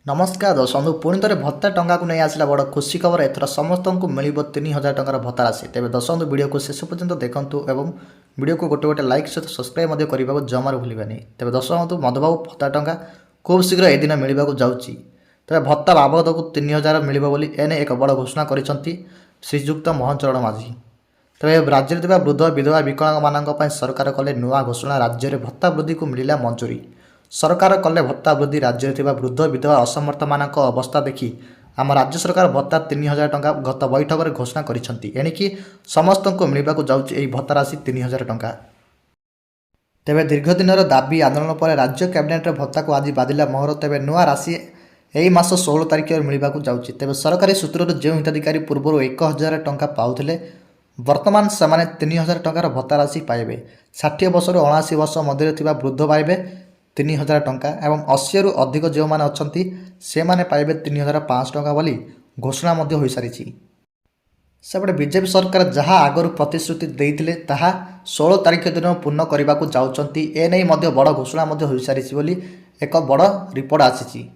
नमस्कार दर्शक पुणी थे भत्ता टंका को नहीं आसला बड़ खुशी खबर एथर समस्त को मिल 3000 टकर भत्ता राशि तेज दर्शक वीडियो को शेष पर्यंत देखूँ और वीडियो को गोटे गोटे लाइक सहित सब्सक्राइब करने को जमार भूलें तेज दर्शक मधुबाबू भत्ता टंका खूब शीघ्र यह दिन मिलवाक जाऊँगी तेज भत्ता बाबद को 3000 मिले एने एक बड़ घोषणा कर श्रीजुक्त मोहन चरण माझी तेज राज्य में वृद्ध विधवा विकलांग मान सरकार कले नुआ घोषणा राज्य में भत्ता वृद्धि को मिला मंजूरी सरकार कले भत्ता वृद्धि राज्य में वृद्ध विधवा असमर्थ मान अवस्था देखि आम राज्य सरकार भत्ता 3000 टंका गत बैठक में घोषणा करिसेंति समस्त को मिलवाक जाउछि भत्ता राशि 3000 टंका। तेबे दीर्घ दिन दाबी आंदोलन पर राज्य कैबिनेट भत्ता को आज बाधिला मोहर तेबे नुआ राशि यही मास 16 तारिख मिलवाक जाउछि तेबे सरकारी सूत्र जो हिताधिकारी पूर्व 1000 टंका पाउथिले वर्तमान से 3000 टंकार भत्ता राशि पाइबे 60 वर्ष 79 वर्ष मध्य थिबा वृद्ध पाइबे 3000 टंका एवं 80 रु अधिक जो माने अछंती से माने पाइबे 3500 टंका बोली घोषणा मध्य हो सारी सेपटे बीजेपी सरकार जहां आगु प्रतिश्रुति देइथिले ताहा 16 तारिख दिन पूर्ण करने को जाउछंती ए नै मध्य बड़ घोषणा मध्य हो सारी बोली एक बड़ रिपोर्ट आसीछि।